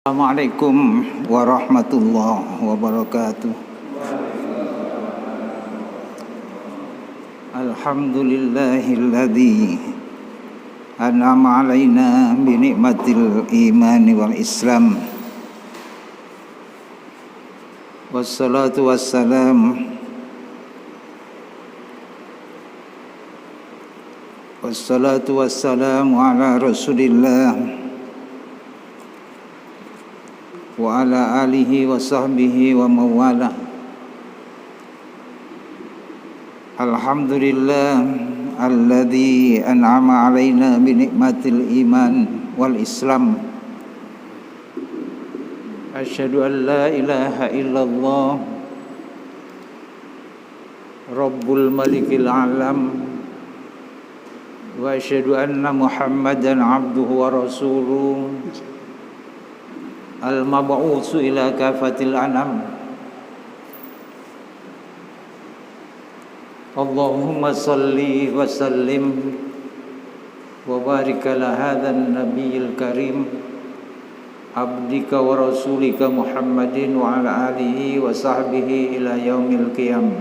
Assalamualaikum warahmatullahi wabarakatuh. Alhamdulillahilladzi an'ama alaina bi ni'matil imani wal islam. Wassalatu wassalamu ala Rasulillah wa ala alihi wa sahbihi wa mawala. Alhamdulillah alladzi an'ama alaina bi ni'matil iman wal islam. Asyhadu an la ilaha illallah Rabbul malikil alam wa asyhadu anna Muhammadan abduhu wa rasuluh al-mab'utsu ila kafatil anam. Allahumma salli wa sallim wa barik ala hadzal nabiyil karim abdika wa rasulika Muhammadin wa ala alihi wa sahbihi ila yaumil qiyam.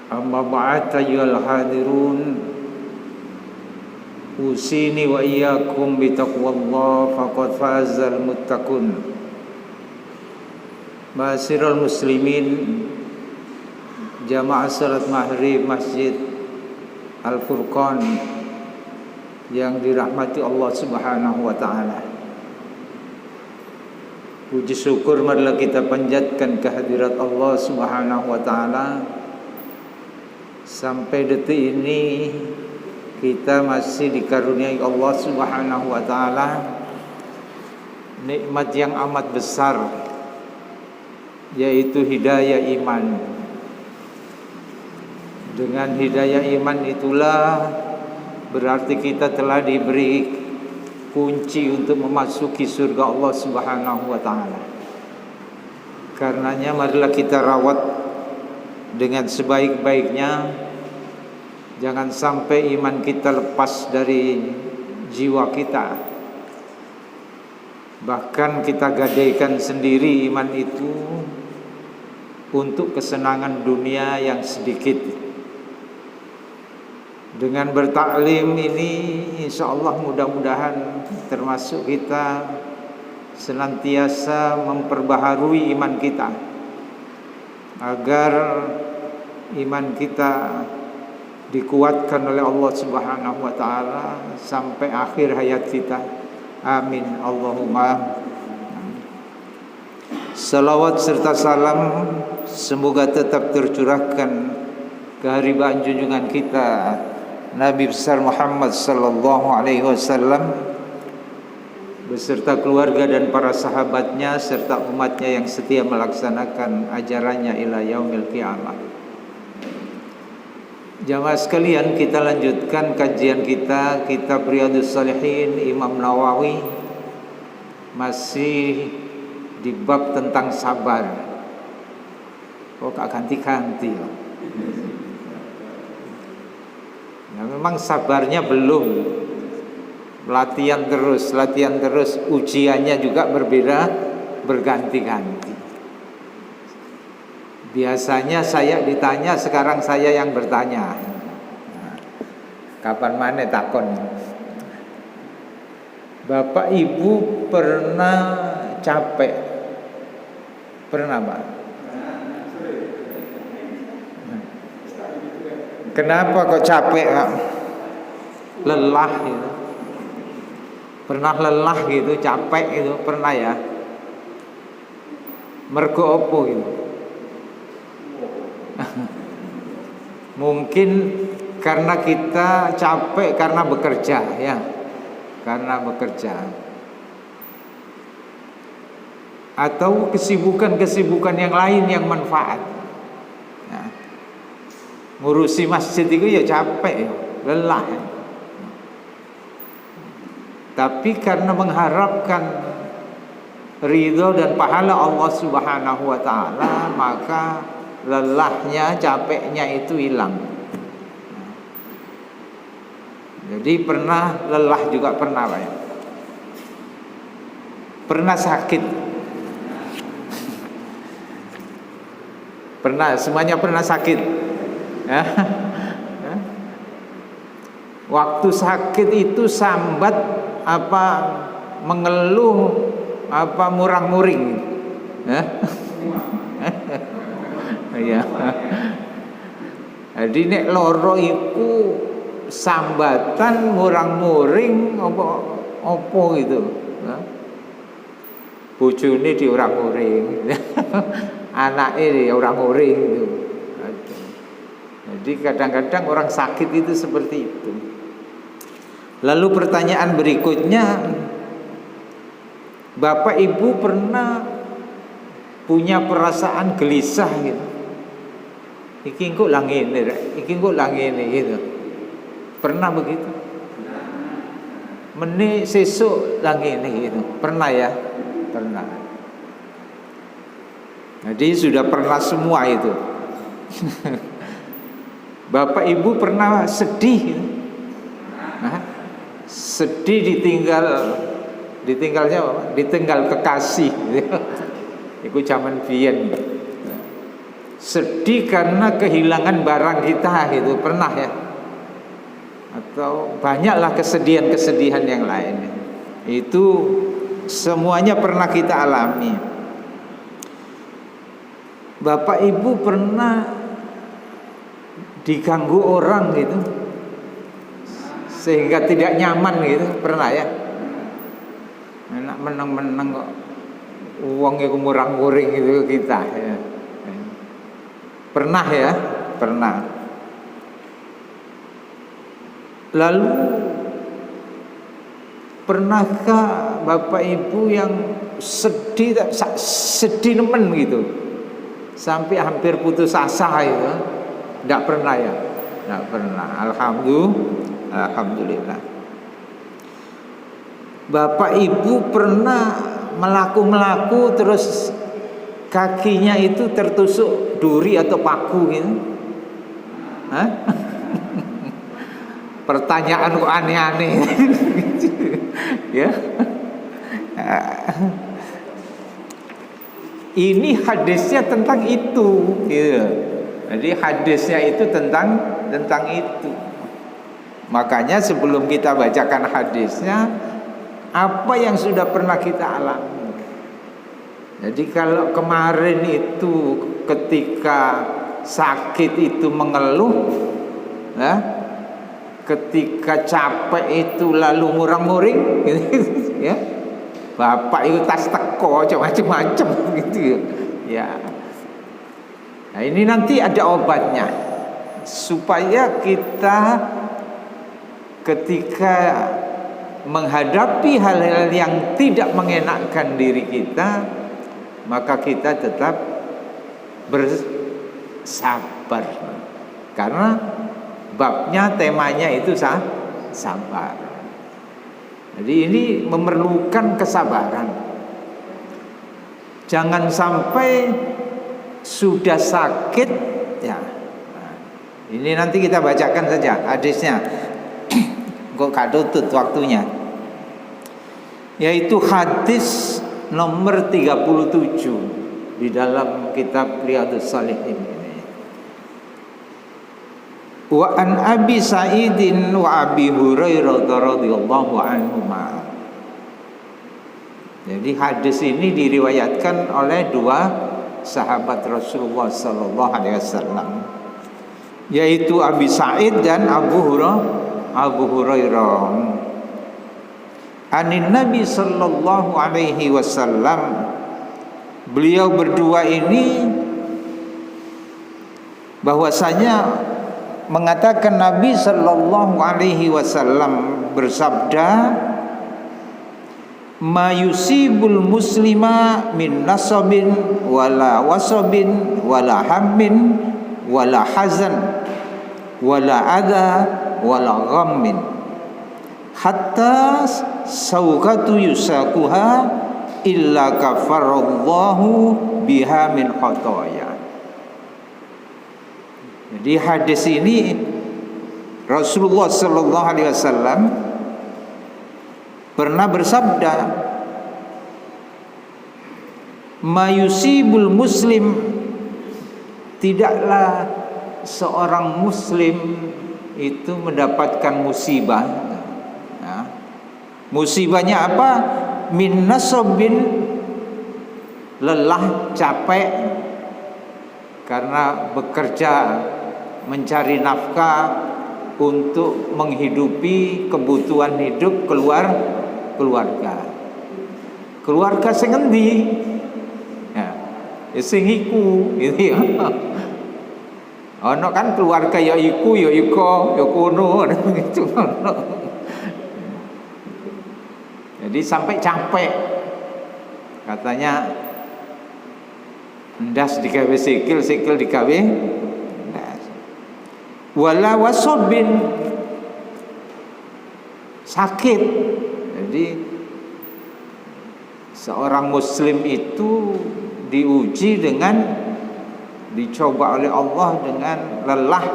Amma ba'd, ayyuhal hadirun, usini wa iyyakum bitaqwallah faqad fazal muttaqun. Ma'asyiral muslimin, jamaah salat maghrib Masjid Al-Furqan yang dirahmati Allah Subhanahu wa taala. Puji syukur marilah kita panjatkan kehadirat Allah Subhanahu wa taala. Sampai detik ini kita masih dikaruniai Allah Subhanahu wa taala nikmat yang amat besar, yaitu hidayah iman. Dengan hidayah iman itulah berarti kita telah diberi kunci untuk memasuki surga Allah Subhanahu wa taala. Karenanya marilah kita rawat dengan sebaik-baiknya. Jangan sampai iman kita lepas dari jiwa kita. Bahkan kita gadaikan sendiri iman itu untuk kesenangan dunia yang sedikit. Dengan bertaklim ini insyaallah mudah-mudahan termasuk kita senantiasa memperbaharui iman kita, agar iman kita dikuatkan oleh Allah Subhanahu wa taala sampai akhir hayat kita. Amin Allahumma. Salawat serta salam semoga tetap tercurahkan keharibaan junjungan kita Nabi besar Muhammad sallallahu alaihi wasallam beserta keluarga dan para sahabatnya serta umatnya yang setia melaksanakan ajarannya ila yaumil qiyamah. Jamaah sekalian, kita lanjutkan kajian kita kitab Riyadhus Shalihin Imam Nawawi, masih di bab tentang sabar. Kok gak ganti-ganti ya? Ya memang sabarnya belum. Latihan terus, ujiannya juga berbeda, berganti-ganti. Biasanya saya ditanya, sekarang saya yang bertanya. Kapan mana takon? Bapak Ibu pernah capek? Pernah Pak? Kenapa kok capek Pak? Lelah gitu. Pernah lelah gitu, capek gitu, pernah ya? Mergo opo gitu? Mungkin karena kita capek karena bekerja ya, karena bekerja, atau kesibukan yang lain yang manfaat ya. Ngurusi masjid itu ya capek ya, lelah ya. Tapi karena mengharapkan ridho dan pahala Allah Subhanahu wa taala, maka lelahnya, capeknya itu hilang. Jadi pernah lelah juga pernah Pak ya. pernah sakit? Pernah, semuanya pernah sakit. Ya. Waktu sakit itu sambat apa, mengeluh apa, murang-muring. Ya. Ya. Jadi nek loro iku sambatan murang-muring apa gitu. Ya. Bojone di urang-uring. Anake di urang-uring gitu. Jadi kadang-kadang orang sakit itu seperti itu. Lalu pertanyaan berikutnya, Bapak Ibu pernah punya perasaan gelisah gitu? Iki kok lang ngene rek, iki kok lang ngene gitu. Pernah begitu? Meni sesuk lang ngene gitu. Pernah ya? Pernah. Jadi sudah pernah semua itu. Bapak Ibu pernah sedih gitu? Nah, sedih ditinggalnya apa? Ditinggal kekasih. Itu zaman biyen. Sedih karena kehilangan barang kita gitu, pernah ya? Atau banyaklah kesedihan-kesedihan yang lain. Itu semuanya pernah kita alami. Bapak Ibu pernah diganggu orang gitu sehingga tidak nyaman gitu, pernah ya? Enak menang-menang kok uangnya kumurang-muring gitu kita ya. Pernah ya? Pernah. Lalu pernahkah Bapak Ibu yang sedih nemen gitu sampai hampir putus asa gitu? Tidak pernah ya? Tidak pernah. Alhamdulillah. Bapak Ibu pernah melaku terus kakinya itu tertusuk duri atau paku gitu? Hah? Pertanyaan kok aneh-aneh. Ya. Ini hadisnya tentang itu, gitu. Jadi hadisnya itu tentang itu. Makanya sebelum kita bacakan hadisnya, apa yang sudah pernah kita alami. Jadi kalau kemarin itu ketika sakit itu mengeluh, ya, ketika capek itu lalu murang-muring, gitu, ya. Bapak itu tas teko macam-macam gitu ya. Nah ini nanti ada obatnya supaya kita ketika menghadapi hal-hal yang tidak mengenakkan diri kita, maka kita tetap bersabar. Karena babnya, temanya itu sabar. Jadi ini memerlukan kesabaran. Jangan sampai sudah sakit ya. Nah, ini nanti kita bacakan saja hadisnya. Kok gak tutut waktunya. Yaitu hadis nomor 37 di dalam kitab Riyadhus Shalihin ini. Wa an Abi Sa'idin wa Abi Hurairah radhiyallahu anhuma. Jadi hadis ini diriwayatkan oleh dua sahabat Rasulullah sallallahu alaihi wasallam, yaitu Abi Sa'id dan Abu Hurairah. Anin Nabi sallallahu alaihi wasallam, beliau berdua ini bahwasanya mengatakan Nabi sallallahu alaihi wasallam bersabda, ma yusibul muslima min nasabin wala wasabin wala hammin wala hazan wala adha wala ghammin hatta sawqatu yusakuha illa kafarallahu biha min khataya. Jadi hadis ini Rasulullah sallallahu alaihi wasallam pernah bersabda, mayusibul muslim, tidaklah seorang muslim itu mendapatkan musibah. Nah, musibahnya apa? Min nasabin, lelah, capek karena bekerja mencari nafkah untuk menghidupi kebutuhan hidup keluarga sing endi ya sing iku gitu ya. Ono kan keluarga ya iku ya iko ya kuno gitu. Jadi sampai capek, katanya ndas digawe sikil digawe ndas. Wala wasobin, sakit. Jadi seorang muslim itu diuji dengan, dicoba oleh Allah dengan lelah,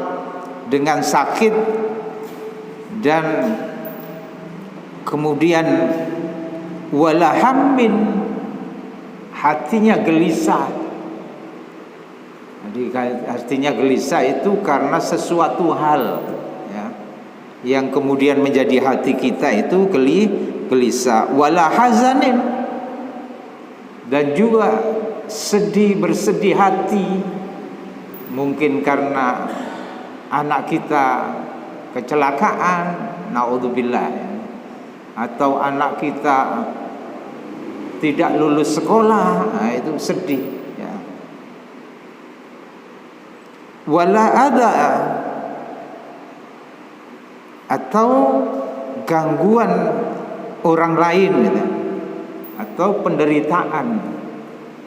dengan sakit, dan kemudian wala hammin, hatinya gelisah. Jadi artinya gelisah itu karena sesuatu hal ya, yang kemudian menjadi hati kita itu gelisah. Wala hazanin, dan juga sedih, bersedih hati, mungkin karena anak kita kecelakaan, naudzubillah, atau anak kita tidak lulus sekolah, nah itu sedih ya. Wala ada, atau gangguan orang lain gitu, atau penderitaan.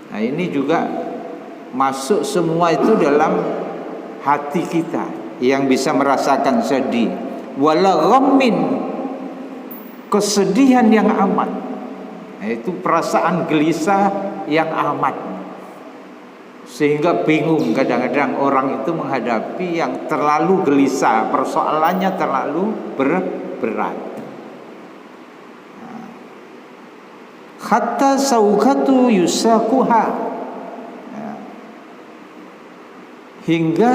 Nah ini juga masuk semua itu dalam hati kita yang bisa merasakan sedih. Wala ghammin, kesedihan yang amat, yaitu perasaan gelisah yang amat, sehingga bingung kadang-kadang orang itu menghadapi yang terlalu gelisah, persoalannya terlalu berat. Hatta saukatu yusakuha, hingga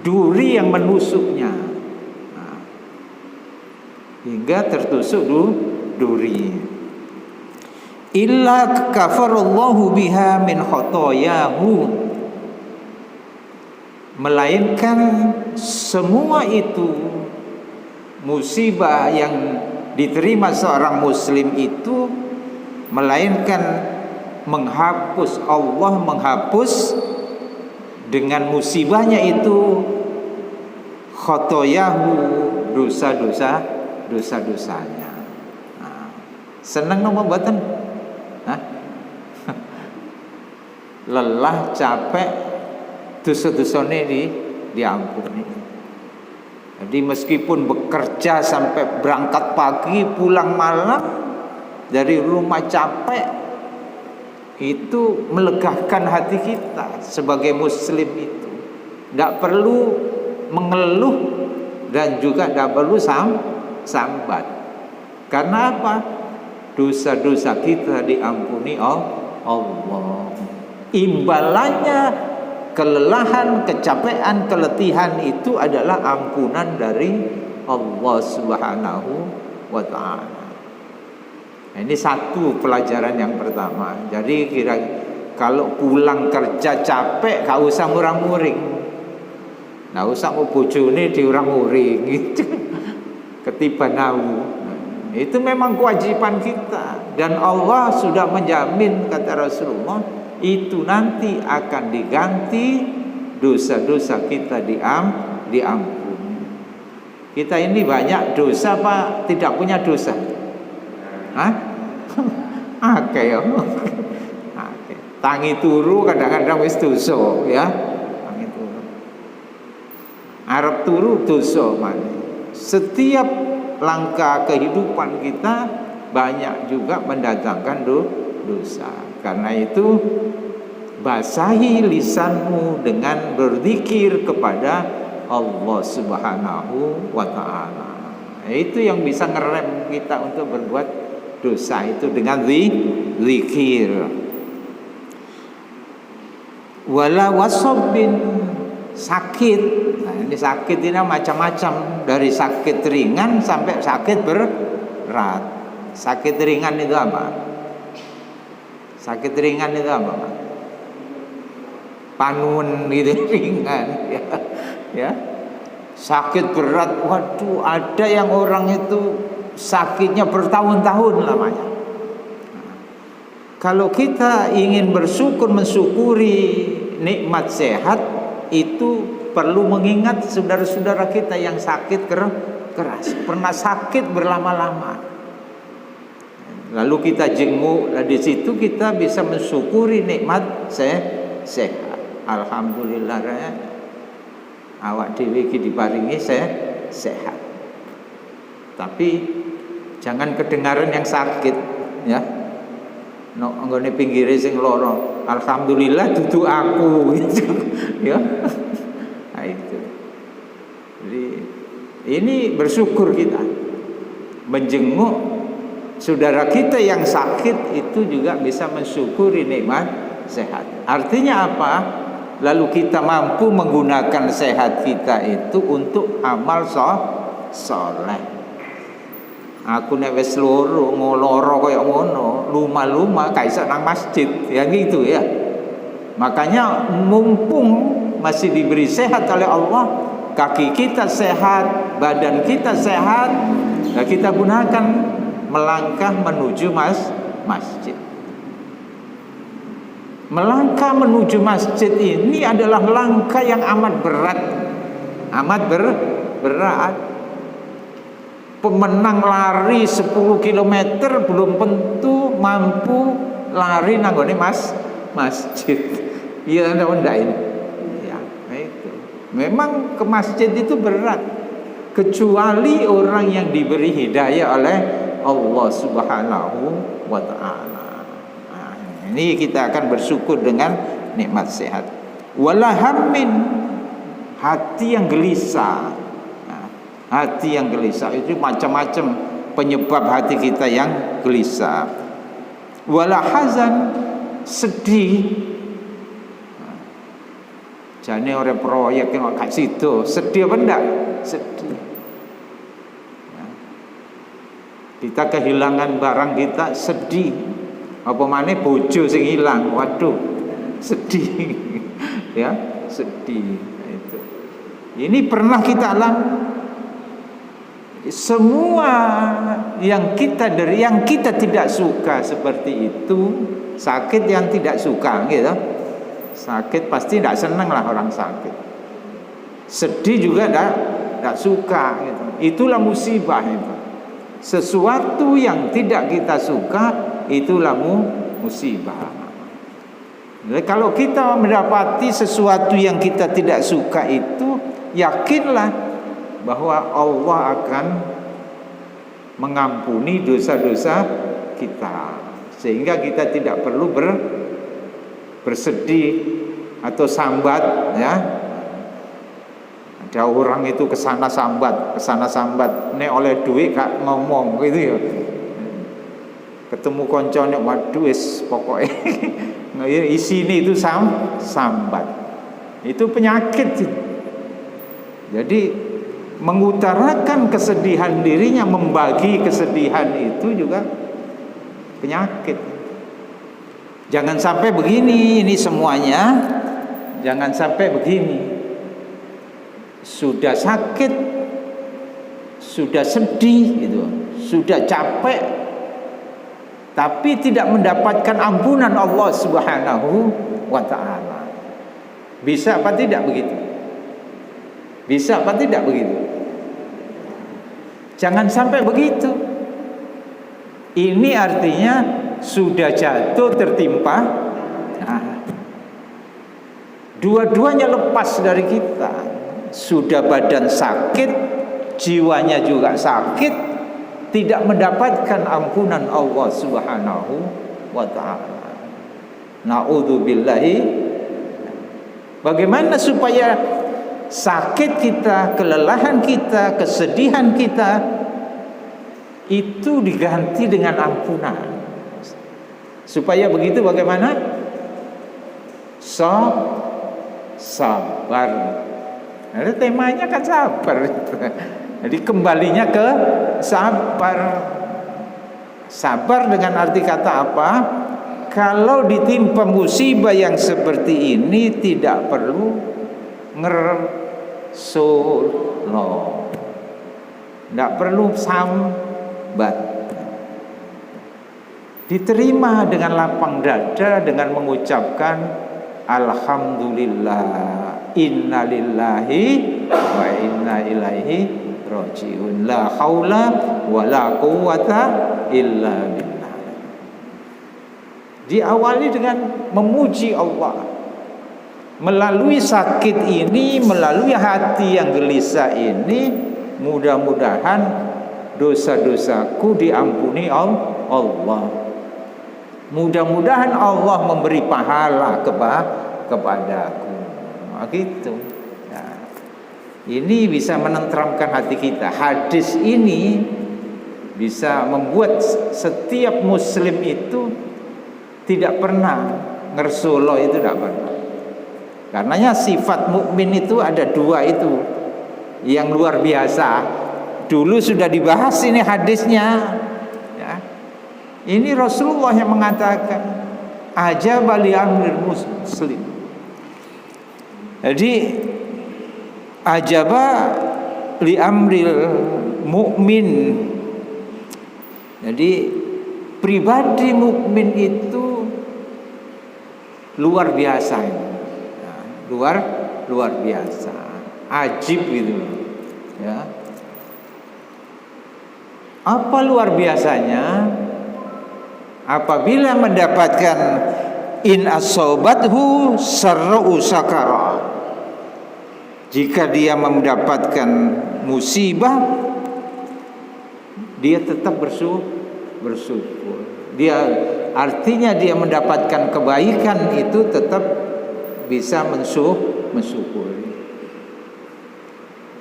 duri yang menusuknya, hingga tertusuk duri. Illa kafarallahu biha min khotoyahu, melainkan semua itu musibah yang diterima seorang muslim itu melainkan menghapus, Allah menghapus dengan musibahnya itu khotoyahu, dosa-dosanya. Nah, seneng nopo mboten? Hah? Lelah, capek, dosa-dosane diampuni. Jadi meskipun bekerja sampai berangkat pagi, pulang malam, dari rumah capek, itu melegahkan hati kita sebagai muslim itu. Tidak perlu mengeluh dan juga tidak perlu sambat. Karena apa? Dosa-dosa kita diampuni Allah. Imbalannya kelelahan, kecapean, keletihan itu adalah ampunan dari Allah Subhanahu wa ta'ala. Ini satu pelajaran yang pertama. Jadi kalau pulang kerja capek, gak usah murang-muring, gak usah mau bojone diurang-uring gitu. Ketiban nawu. Itu memang kewajiban kita, dan Allah sudah menjamin, kata Rasulullah, itu nanti akan diganti, dosa-dosa kita diampuni. Kita ini banyak dosa apa tidak punya dosa? Hah? Akeh ya. Tangi turu kadang-kadang wis dosa ya. Tangi turu. Arep turu dosa maneh. Setiap langkah kehidupan kita banyak juga mendatangkan dosa. Karena itu basahi lisanmu dengan berzikir kepada Allah Subhanahu wa ta'ala. Itu yang bisa ngerem kita untuk berbuat dosa itu dengan zikir. wala wasobin, sakit. Nah, ini sakit ini macam-macam, dari sakit ringan sampai sakit berat. Sakit ringan itu apa? Sakit ringan itu apa? Panun gitu ringan ya. Ya. Sakit berat, waduh, ada yang orang itu sakitnya bertahun-tahun lamanya. Nah, kalau kita ingin bersyukur, mensyukuri nikmat sehat, itu perlu mengingat saudara-saudara kita yang sakit keras, pernah sakit berlama-lama. Lalu kita jenguk, di situ kita bisa mensyukuri nikmat sehat. Alhamdulillah, awak dhewe iki diparingi sehat. Tapi jangan kedengaran yang sakit, ya. No, nggone pinggire sing lara. Alhamdulillah dudu aku gitu, ya. Nah, itu. Jadi ini bersyukur kita menjenguk saudara kita yang sakit, itu juga bisa mensyukuri nikmat sehat. Artinya apa? Lalu kita mampu menggunakan sehat kita itu untuk amal soleh. Aku nek wis loro kaya ngono, luma-luma gak iso nang masjid, ya gitu ya. Makanya mumpung masih diberi sehat oleh Allah, kaki kita sehat, badan kita sehat, nah kita gunakan melangkah menuju masjid. Melangkah menuju masjid ini adalah langkah yang amat berat, berat. Pemenang lari 10 km belum tentu mampu lari nanggone masjid. Iya, ndak ini. Ya, itu. Memang ke masjid itu berat, kecuali orang yang diberi hidayah oleh Allah Subhanahu wa ta'ala. Nah, ini kita akan bersyukur dengan nikmat sehat. Wala hammin, hati yang gelisah. Nah, hati yang gelisah itu macam-macam penyebab hati kita yang gelisah. Wala hazan, sedih. Nah, jane orang proyek yang gak sido, sedih apa enggak? Sedih. Kita kehilangan barang kita, sedih. Apa maneh bojo sing ilang, waduh, sedih. Ya, sedih. Nah, itu. Ini pernah kita alami. Semua yang kita tidak suka seperti itu, sakit yang tidak suka, gitu. Sakit pasti tidak senang lah orang sakit. Sedih juga tidak suka, gitu. Itulah musibah itu. Sesuatu yang tidak kita suka, itulah musibah. Jadi kalau kita mendapati sesuatu yang kita tidak suka itu, yakinlah bahwa Allah akan mengampuni dosa-dosa kita, sehingga kita tidak perlu bersedih atau sambat, ya. Ada orang itu kesana sambat, nek oleh duit gak ngomong gitu ya. Ketemu koncone, waduh wis pokoke isine itu sambat. Itu penyakit. Jadi mengutarakan kesedihan dirinya, membagi kesedihan itu juga penyakit. Jangan sampai begini, ini semuanya jangan sampai begini. Sudah sakit, sudah sedih gitu, sudah capek, tapi tidak mendapatkan ampunan Allah Subhanahu wa ta'ala. Bisa apa tidak begitu? Bisa apa tidak begitu? Jangan sampai begitu. Ini artinya sudah jatuh, tertimpa, nah, dua-duanya lepas dari kita. Sudah badan sakit, jiwanya juga sakit, tidak mendapatkan ampunan Allah Subhanahu wa ta'ala. Na'udzubillahi. Bagaimana supaya sakit kita, kelelahan kita, kesedihan kita itu diganti dengan ampunan? Supaya begitu bagaimana? sabar. Nah, temanya kan sabar. Jadi kembalinya ke sabar. Sabar dengan arti kata apa? Kalau ditimpa musibah yang seperti ini tidak perlu ngersolo, tidak perlu sambat, diterima dengan lapang dada dengan mengucapkan alhamdulillah, innalillahi wa inna ilaihi rajiun, la haula wa la quwwata illa billah. Diawali dengan memuji Allah. Melalui sakit ini, melalui hati yang gelisah ini, mudah-mudahan dosa-dosaku diampuni Allah. Mudah-mudahan Allah memberi pahala kepadaku. Gitu. Nah, ini bisa menenteramkan hati kita. Hadis ini bisa membuat setiap muslim itu tidak pernah ngersolo, itu tidak pernah. Karenanya sifat mukmin itu ada dua itu yang luar biasa. Dulu sudah dibahas ini hadisnya. Ya. Ini Rasulullah yang mengatakan ajaba li amril muslim. Jadi ajaba li amril mukmin. Jadi pribadi mukmin itu luar biasa ini. Nah, luar biasa, ajib gitu ya. Apa luar biasanya? Apabila mendapatkan in asobathu sarru sakara, jika dia mendapatkan musibah, dia tetap bersyukur. Dia artinya dia mendapatkan kebaikan itu tetap bisa mensyukuri.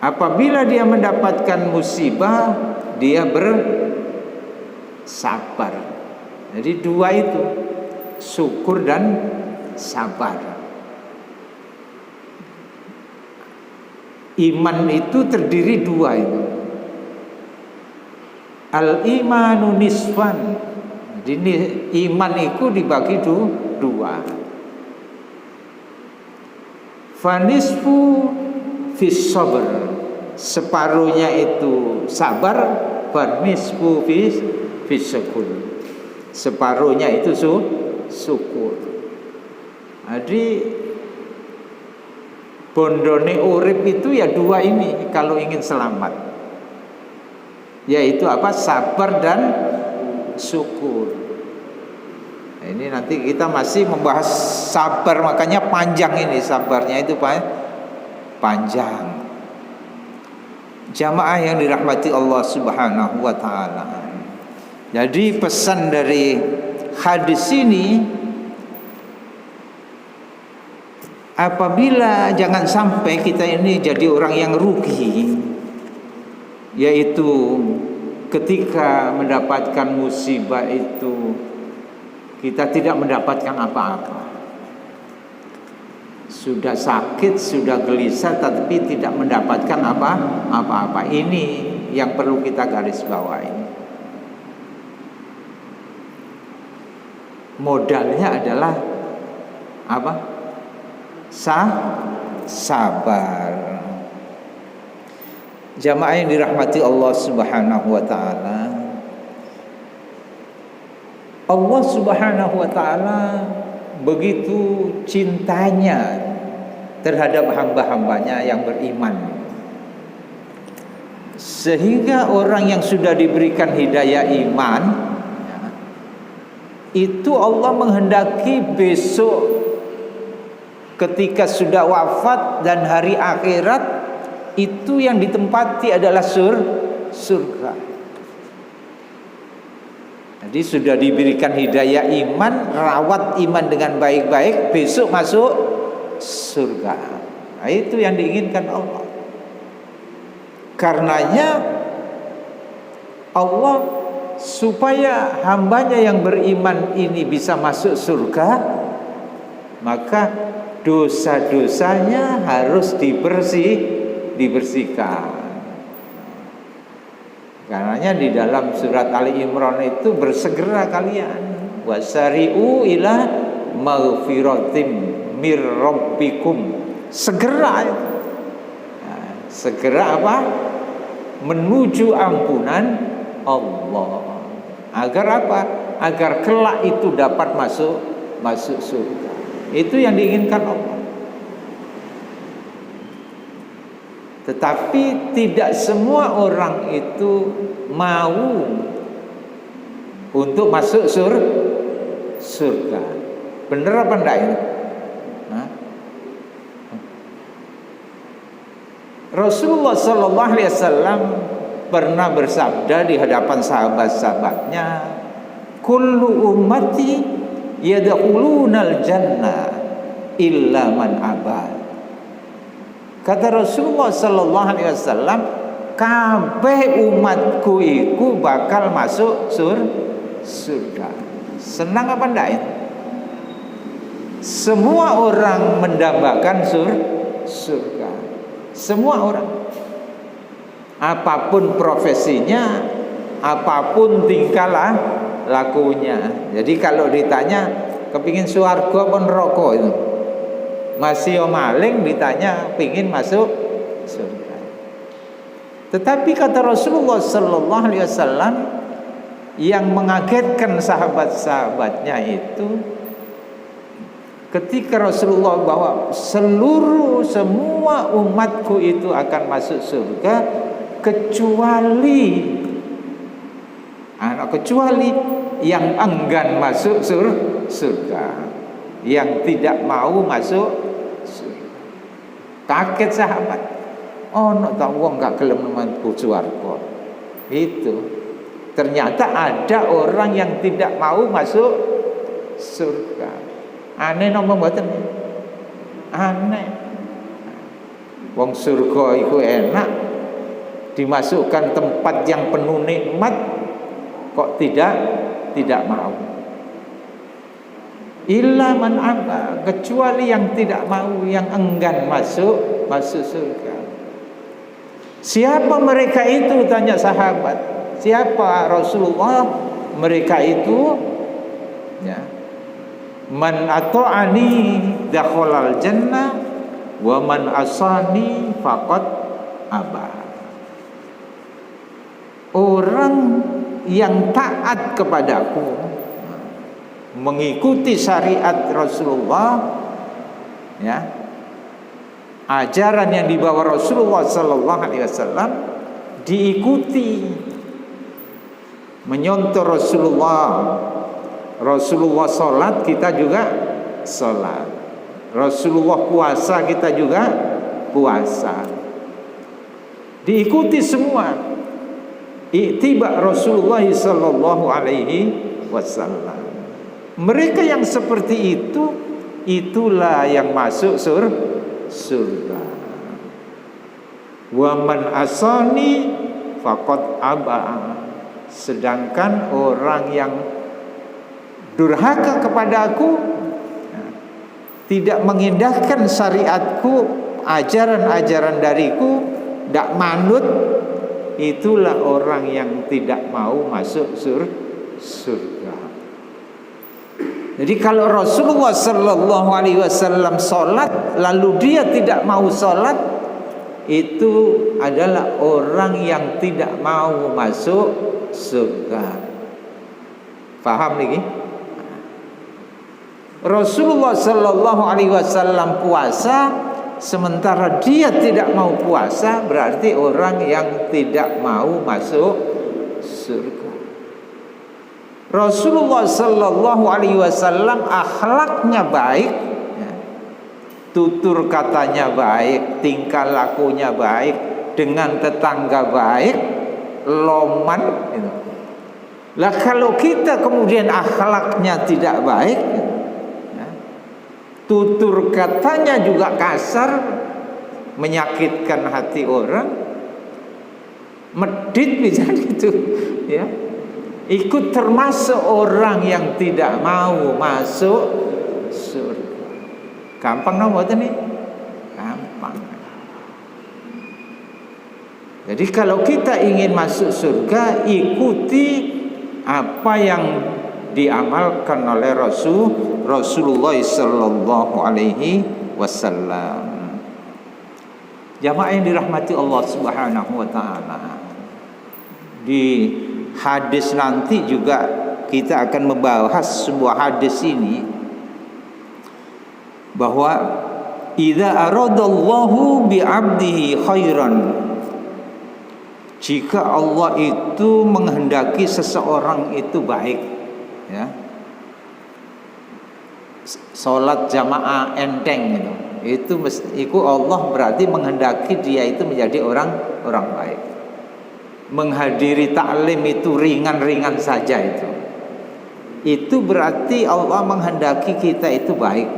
Apabila dia mendapatkan musibah, dia bersabar. Jadi dua itu, syukur dan sabar. Iman itu terdiri dua itu. Al-imanu nisfan. Jadi iman itu dibagi dua. Fanisfu fis sabr, separuhnya itu sabar, fanisfu fis syukur, separuhnya itu syukur. Jadi bondone urip itu ya dua ini kalau ingin selamat, yaitu apa? Sabar dan syukur. Nah, ini nanti kita masih membahas sabar, makanya panjang ini sabarnya itu panjang. Jamaah yang dirahmati Allah Subhanahu wa taala. Jadi pesan dari hadis ini, apabila jangan sampai kita ini jadi orang yang rugi, yaitu ketika mendapatkan musibah itu kita tidak mendapatkan apa-apa. Sudah sakit, sudah gelisah, tapi tidak mendapatkan apa-apa. Ini yang perlu kita garis bawahi. Modalnya adalah apa? Sabar. Jamaah yang dirahmati Allah Subhanahu wa taala. Allah Subhanahu wa taala begitu cintanya terhadap hamba-hambanya yang beriman, sehingga orang yang sudah diberikan hidayah iman itu Allah menghendaki besok ketika sudah wafat dan hari akhirat itu yang ditempati adalah surga. Jadi sudah diberikan hidayah iman, rawat iman dengan baik-baik, besok masuk surga. Nah, itu yang diinginkan Allah. Karenanya Allah supaya hambanya yang beriman ini bisa masuk surga, maka dosa-dosanya harus dibersihkan. Karenanya di dalam surat Ali Imran itu bersegera kalian, wasari'u ila maghfiratim mir rabbikum. Segera itu. Segera apa? Menuju ampunan Allah. Agar apa? Agar kelak itu dapat masuk surga. Itu yang diinginkan Allah. Tetapi tidak semua orang itu mau untuk masuk surga. Benar apa enggak ini? Rasulullah sallallahu alaihi wasallam pernah bersabda di hadapan sahabat-sahabatnya, kullu ummati yadkhulunal jannah illa man aba. Kata Rasulullah sallallahu alaihi wasallam, kabeh umatku iku bakal masuk surga. Senang apa enggak itu? Semua orang mendambakan surga. Semua orang, apapun profesinya, apapun tingkah lakunya. Jadi kalau ditanya kepingin swarga apa neraka itu, masih maling ditanya pingin masuk surga. Tetapi kata Rasulullah sallallahu alaihi wasallam yang mengagetkan sahabat-sahabatnya itu, ketika Rasulullah bahwa semua umatku itu akan masuk surga kecuali yang enggan masuk surga, yang tidak mau masuk surga. Kaget sahabat. Oh, no tak wong gak gelem mlebu swarga. Itu ternyata ada orang yang tidak mau masuk surga. Aneh nopo mboten? Aneh. Wong surga iku enak, dimasukkan tempat yang penuh nikmat, kok tidak mau. Illa man aba, kecuali yang tidak mau, yang enggan masuk surga. Siapa mereka itu? Tanya sahabat. Siapa Rasulullah? Mereka itu ya, man ata'ani dakhalal jannah wa man asani faqad aba. Orang yang taat kepadaku, mengikuti syariat Rasulullah, ya, ajaran yang dibawa Rasulullah sallallahu alaihi wasallam, diikuti, menyontoh Rasulullah sholat, kita juga sholat. Rasulullah puasa, kita juga puasa. Diikuti semua. Ittiba Rasulullah sallallahu alaihi wasallam. Mereka yang seperti itu, itulah yang masuk surga. Wa man asani faqad aba. Sedangkan orang yang durhaka kepadaku, tidak mengindahkan syariatku, ajaran-ajaran dariku, tidak manut, itulah orang yang tidak mau masuk surga. Jadi kalau Rasulullah sallallahu alaihi wasallam sholat lalu dia tidak mau sholat, itu adalah orang yang tidak mau masuk surga. Paham lagi? Rasulullah sallallahu alaihi wasallam puasa, sementara dia tidak mau puasa, berarti orang yang tidak mau masuk surga. Rasulullah sallallahu alaihi wasallam akhlaknya baik, tutur katanya baik, tingkah lakunya baik, dengan tetangga baik, loman gitu. Lah kalau kita kemudian akhlaknya tidak baik, tutur katanya juga kasar, menyakitkan hati orang, medit bisa gitu, ya, ikut termasuk orang yang tidak mau masuk surga. Gampang no mboten nih? Gampang. Jadi kalau kita ingin masuk surga, ikuti apa yang diamalkan oleh Rasulullah sallallahu alaihi wasallam. Jamaah yang dirahmati Allah Subhanahu wa taala. Di hadis nanti juga kita akan membahas sebuah hadis ini, bahwa idza aradallahu bi 'abdihi khairan, jika Allah itu menghendaki seseorang itu baik, ya, sholat jamaah enteng itu Allah berarti menghendaki dia itu menjadi orang baik. Menghadiri taklim itu ringan-ringan saja itu berarti Allah menghendaki kita itu baik.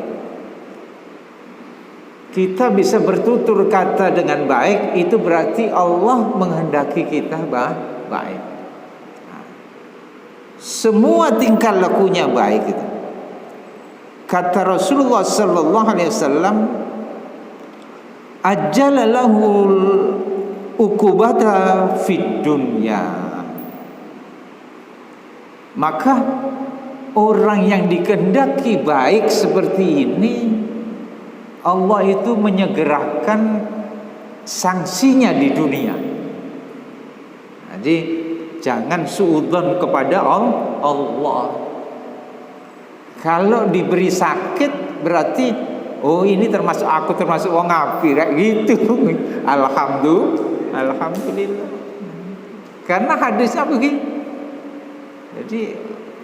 Kita bisa bertutur kata dengan baik, itu berarti Allah menghendaki kita baik. Semua tingkah lakunya baik itu. Kata Rasulullah sallallahu alaihi wasallam, ajjala lahul uqubata fid dunya. Maka orang yang dikehendaki baik seperti ini, Allah itu menyegerakan sanksinya di dunia. Jadi jangan suudzon kepada Allah. Kalau diberi sakit berarti ini aku termasuk wong apik gitu. Alhamdulillah. Karena hadisnya begini. Jadi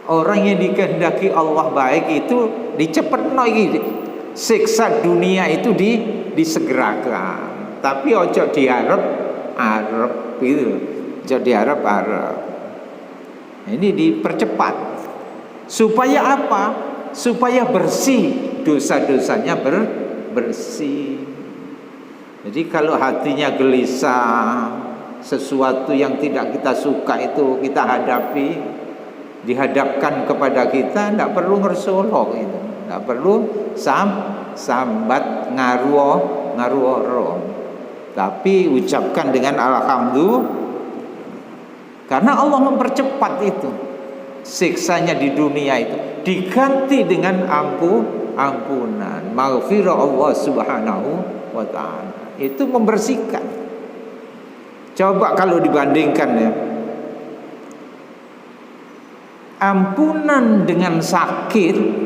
orang yang dikehendaki Allah baik itu dicepetno iki. Siksa dunia itu disegerakan, tapi ojo diharap gitu, ojo diharap. Ini dipercepat supaya apa? Supaya bersih, dosa-dosanya bersih. Jadi kalau hatinya gelisah, sesuatu yang tidak kita suka itu kita dihadapkan kepada kita, tidak perlu ngersolok itu. Tidak perlu sambat ngaruh, tapi ucapkan dengan alhamdulillah, karena Allah mempercepat itu. Siksanya di dunia itu diganti dengan ampunan, maghfirah Allah Subhanahu wa ta'ala. Itu membersihkan. Coba kalau dibandingkan ya, ampunan dengan sakit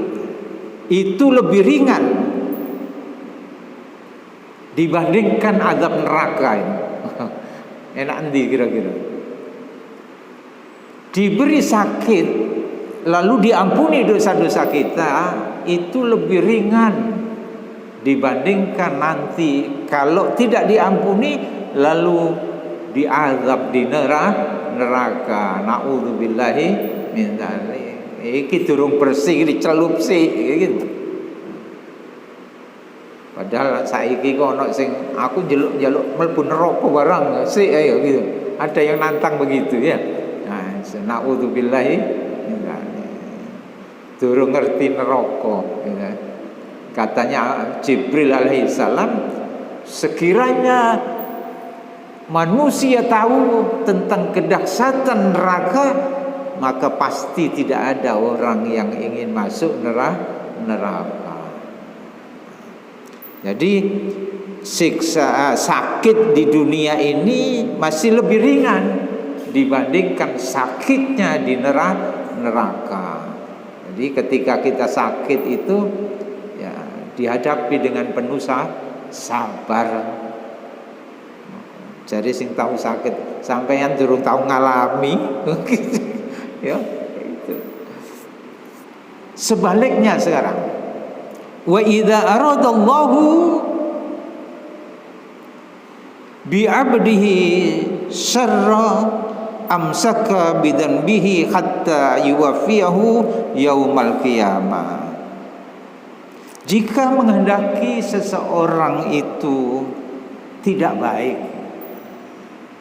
itu lebih ringan dibandingkan azab neraka ini. Enak endi kira-kira? Diberi sakit lalu diampuni dosa-dosa kita itu lebih ringan dibandingkan nanti kalau tidak diampuni lalu diazab di neraka. Naudzubillahi min dzalik. Iki durung bersih dicelup sih gitu. Padahal saiki kok ono sing aku njaluk mlebu neraka barang sih ayo gitu. Ada yang nantang begitu ya. Nah, naudzubillahi min dzalik. Durung ngerti neraka ya. Katanya Jibril alaihissalam, sekiranya manusia tahu tentang kedahsyatan neraka, maka pasti tidak ada orang yang ingin masuk neraka. Jadi siksa sakit di dunia ini masih lebih ringan dibandingkan sakitnya di neraka. Jadi ketika kita sakit itu ya dihadapi dengan penuh sabar. Jadi sing tahu sakit sampeyan durung tahu ngalami ya itu. Sebaliknya sekarang, wa idza aradallahu bi 'abdihi syarra amsaka bidanbihi hatta yuwafiyahu yaumal qiyamah. Jika menghendaki seseorang itu tidak baik,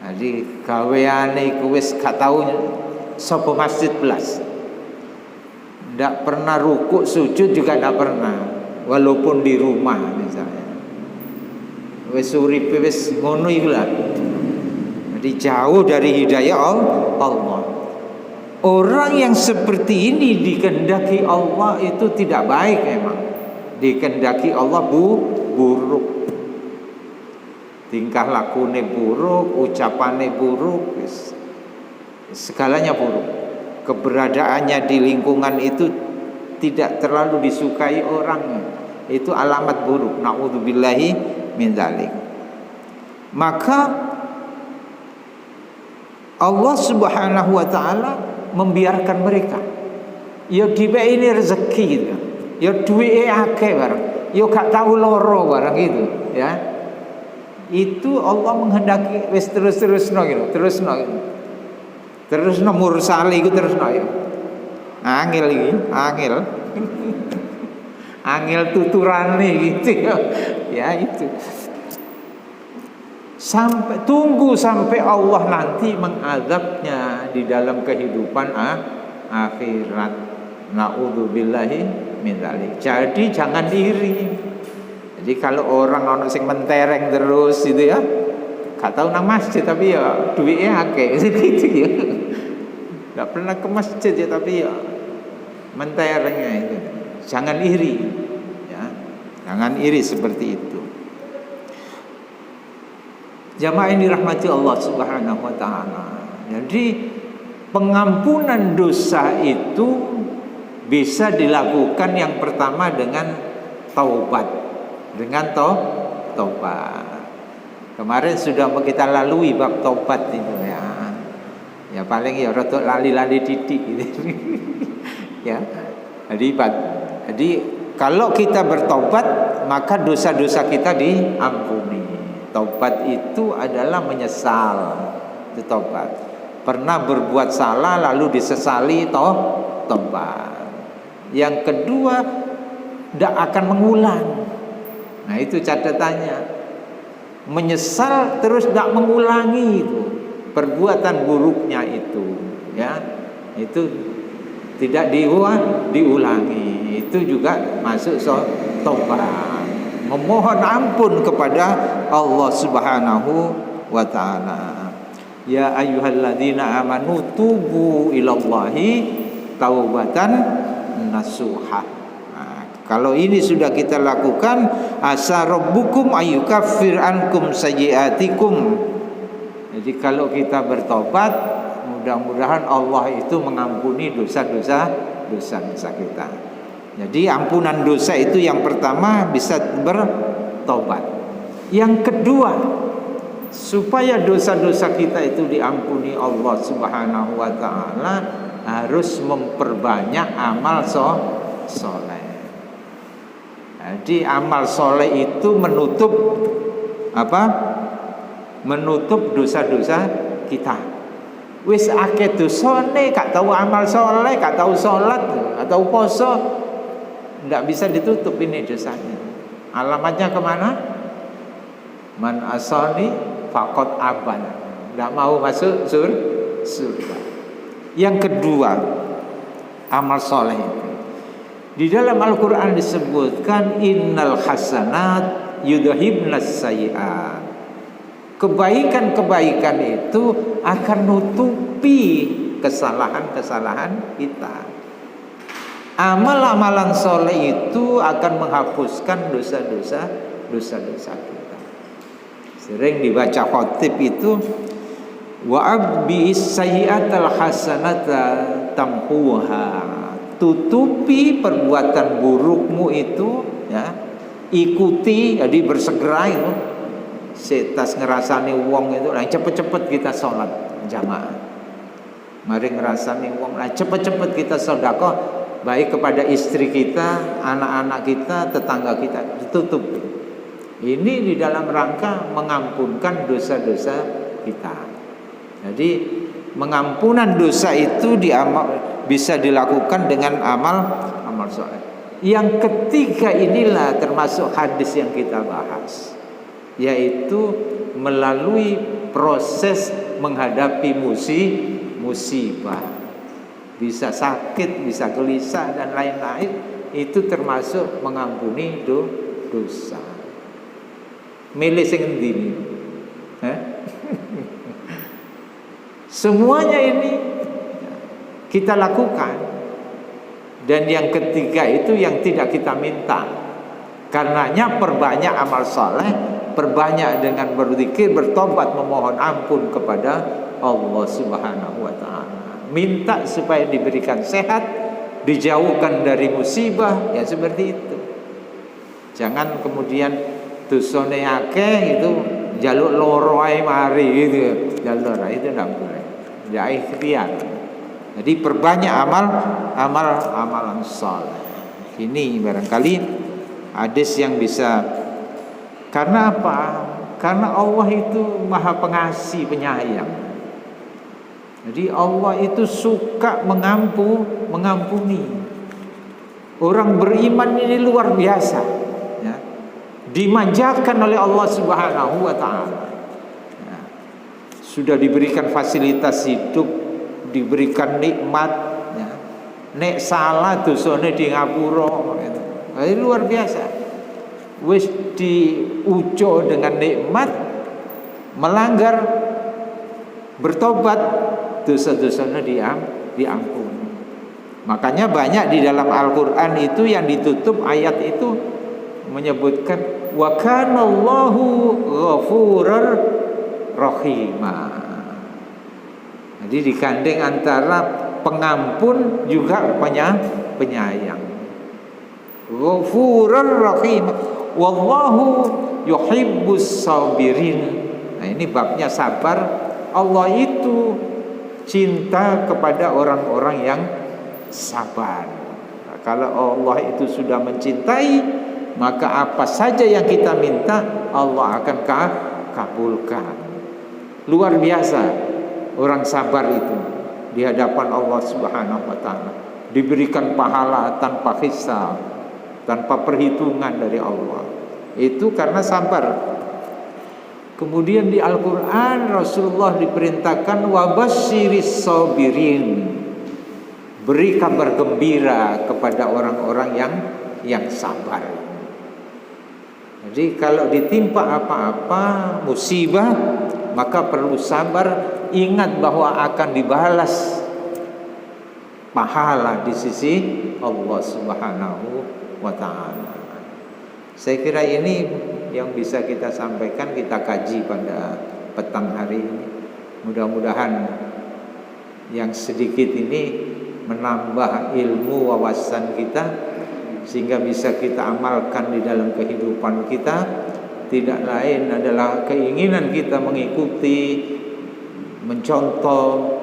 jadi gaweane iku wis gak tau sapa masjid belas, ndak pernah rukuk sujud juga ndak pernah, walaupun di rumah misalnya. Wis uripe wis ngono iku lah. Jadi jauh dari hidayah Allah. Orang yang seperti ini dikehendaki Allah itu tidak baik memang. Dikehendaki Allah buruk. Tingkah lakune buruk, ucapane buruk, segalanya buruk. Keberadaannya di lingkungan itu tidak terlalu disukai orang. Itu alamat buruk. Na'udzubillahi min dzalik. Maka Allah Subhanahu wa taala membiarkan mereka. Ya dibe ini rezeki gitu. Ya duwe akeh barang. Ya gak tahu loro barang gitu, ya. Itu Allah menghendaki wis terus-terusno gitu, terusno mursali iku terusno ya. Angel iki, angel. Angel tuturane gitu ya. Ya itu. Tunggu sampai Allah nanti mengazabnya di dalam kehidupan akhirat. Na'udzubillahi min dzalik. Jadi jangan iri. Jadi kalau orang ono sing mentereng terus gitu ya, gak tahu nang masjid tapi ya duitnya akeh gitu ya. Gak pernah ke masjid ya tapi ya menterengnya itu. Jangan iri, ya. Jangan iri seperti itu. Jamaah yang dirahmati Allah Subhanahu wa taala. Jadi pengampunan dosa itu bisa dilakukan yang pertama dengan taubat. Dengan taubat. Kemarin sudah kita lalui bab taubat itu ya. Ya paling ya rotok lali-lali titik gitu. Ya. Jadi kalau kita bertobat maka dosa-dosa kita diampuni. Taubat itu adalah menyesal. Itu taubat. Pernah berbuat salah lalu disesali taubat. Yang kedua, tidak akan mengulang. Nah itu catatannya. Menyesal terus tidak mengulangi itu perbuatan buruknya itu, ya. Itu tidak diulangi. Itu juga masuk taubat. Memohon ampun kepada Allah Subhanahu wa taala. Ya ayyuhalladzina amanu tubu ilallahi taubatan nasuha. Kalau ini sudah kita lakukan, asa rabbukum ayyukaffir ankum sayyiatikum. Jadi kalau kita bertobat, mudah-mudahan Allah itu mengampuni dosa-dosa kita. Jadi ampunan dosa itu yang pertama bisa bertobat. Yang kedua, supaya dosa-dosa kita itu diampuni Allah Subhanahu wa taala, harus memperbanyak amal soleh. Jadi amal soleh itu menutup apa? Menutup dosa-dosa kita. Wis akeh dosane, gak tahu amal soleh, gak tahu sholat, gak tahu poso, nggak bisa ditutup ini dosanya. Alamatnya kemana? Man asani faqad aban. Nggak mau masuk surga. Yang kedua, amal soleh itu. Di dalam Al-Quran disebutkan innal hasanat yudhibnas sayyi'at. Kebaikan-kebaikan itu akan nutupi kesalahan-kesalahan kita. Amal-amalan soleh itu akan menghapuskan dosa-dosa kita. Sering dibaca khotib itu wa abbi sayyi'atal hasanata tamhuha. Tutupi perbuatan burukmu itu, ya. Ikuti, jadi bersegera itu. Setas ngerasani wong itu, nah cepet-cepet kita sholat jamaah. Mari ngerasani wong, nah cepet-cepet kita sedekah baik kepada istri kita, anak-anak kita, tetangga kita, ditutup. Ini di dalam rangka mengampunkan dosa-dosa kita. Jadi mengampunan dosa itu bisa dilakukan dengan amal soleh. Yang ketiga inilah termasuk hadis yang kita bahas, yaitu melalui proses menghadapi musibah. Bisa sakit, bisa gelisah dan lain-lain, itu termasuk mengampuni dosa. Milih sing endi ini? Semuanya ini kita lakukan. Dan yang ketiga itu yang tidak kita minta. Karenanya perbanyak amal saleh, perbanyak dengan berzikir, bertobat, memohon ampun kepada Allah Subhanahu wa taala. Minta supaya diberikan sehat, dijauhkan dari musibah, ya seperti itu. Jangan kemudian dosane akeh itu jaluk loro ae mari gitu. Jalur itu enggak boleh. Ya ikhtiar. Jadi perbanyak amalan saleh. Ini barangkali hadis yang bisa. Karena apa? Karena Allah itu Maha Pengasih, penyayang. Jadi Allah itu suka mengampuni. Orang beriman ini luar biasa, ya. Dimanjakan oleh Allah Subhanahu wa taala. Ya. Sudah diberikan fasilitas hidup, diberikan nikmat, ya. Nek salah dosane di ngapura, gitu. Ini luar biasa. Wis diuco dengan nikmat, melanggar, bertobat, dosa-dosanya diampuni. Makanya banyak di dalam Al-Quran itu yang ditutup ayat itu menyebutkan wa kana Allahu ghafurur rahima. Jadi digandeng antara pengampun juga penyayang. Ghafurur rahim. Wallahu yuhibbus sabirin. Nah, ini babnya sabar. Allah itu cinta kepada orang-orang yang sabar. Nah, kalau Allah itu sudah mencintai, maka apa saja yang kita minta Allah akan kabulkan. Luar biasa orang sabar itu di hadapan Allah Subhanahu wa taala, diberikan pahala tanpa hisab, tanpa perhitungan dari Allah. Itu karena sabar. Kemudian di Al-Quran Rasulullah diperintahkan wabasyiris sabirin, beri kabar gembira kepada orang-orang yang sabar. Jadi kalau ditimpa apa-apa musibah, maka perlu sabar. Ingat bahwa akan dibalas pahala di sisi Allah Subhanahu wa ta'ala. Saya kira ini yang bisa kita sampaikan, kita kaji pada petang hari ini. Mudah-mudahan yang sedikit ini menambah ilmu wawasan kita, sehingga bisa kita amalkan di dalam kehidupan kita. Tidak lain adalah keinginan kita mengikuti, mencontoh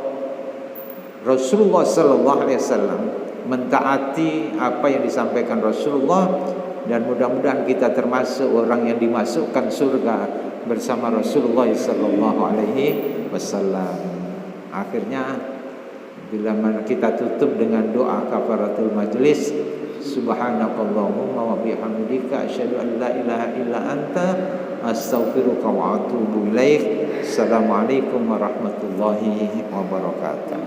Rasulullah sallallahu alaihi wasallam, mentaati apa yang disampaikan Rasulullah, dan mudah-mudahan kita termasuk orang yang dimasukkan surga bersama Rasulullah sallallahu alaihi wasallam. Akhirnya bila kita tutup dengan doa kafaratul majlis, subhanakallahumma wa bihamdika asyhadu an la ilaha illa anta astaghfiruka wa atubu ilaik. Assalamualaikum warahmatullahi wabarakatuh.